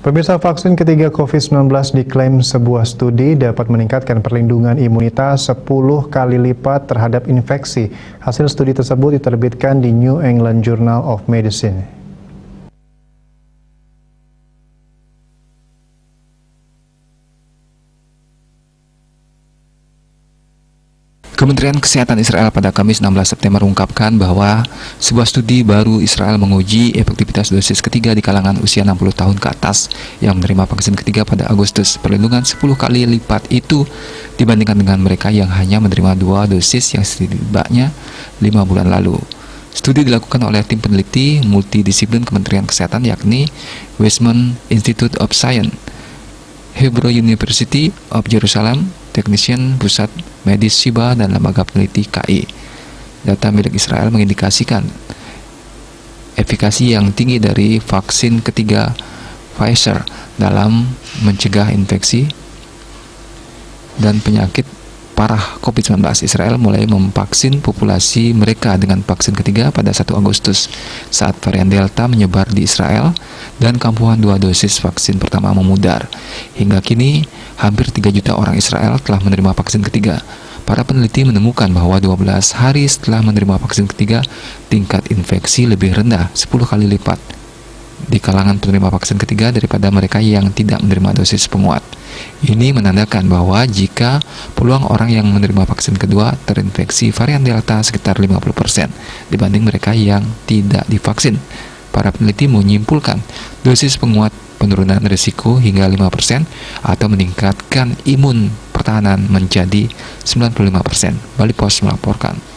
Pemirsa, vaksin ketiga COVID-19 diklaim sebuah studi dapat meningkatkan perlindungan imunitas 10 kali lipat terhadap infeksi. Hasil studi tersebut diterbitkan di New England Journal of Medicine. Kementerian Kesehatan Israel pada Kamis 16 September mengungkapkan bahwa sebuah studi baru Israel menguji efektivitas dosis ketiga di kalangan usia 60 tahun ke atas yang menerima vaksin ketiga pada Agustus. Perlindungan 10 kali lipat itu dibandingkan dengan mereka yang hanya menerima 2 dosis yang setidaknya 5 bulan lalu. Studi dilakukan oleh tim peneliti multidisiplin Kementerian Kesehatan yakni Weizmann Institute of Science, Hebrew University of Jerusalem, Technician Pusat Medis Shiba, dan Lembaga Peneliti KI. Data milik Israel mengindikasikan efikasi yang tinggi dari vaksin ketiga Pfizer dalam mencegah infeksi dan penyakit parah COVID-19. Israel mulai memvaksin populasi mereka dengan vaksin ketiga pada 1 Agustus saat varian Delta menyebar di Israel dan kampuhan 2 dosis vaksin pertama memudar. Hingga kini, hampir 3 juta orang Israel telah menerima vaksin ketiga. Para peneliti menemukan bahwa 12 hari setelah menerima vaksin ketiga, tingkat infeksi lebih rendah 10 kali lipat di kalangan penerima vaksin ketiga daripada mereka yang tidak menerima dosis penguat. Ini menandakan bahwa jika peluang orang yang menerima vaksin kedua terinfeksi varian Delta sekitar 50% dibanding mereka yang tidak divaksin. Para peneliti menyimpulkan dosis penguat penurunan risiko hingga 5% atau meningkatkan imun pertahanan menjadi 95%. Bali Post melaporkan.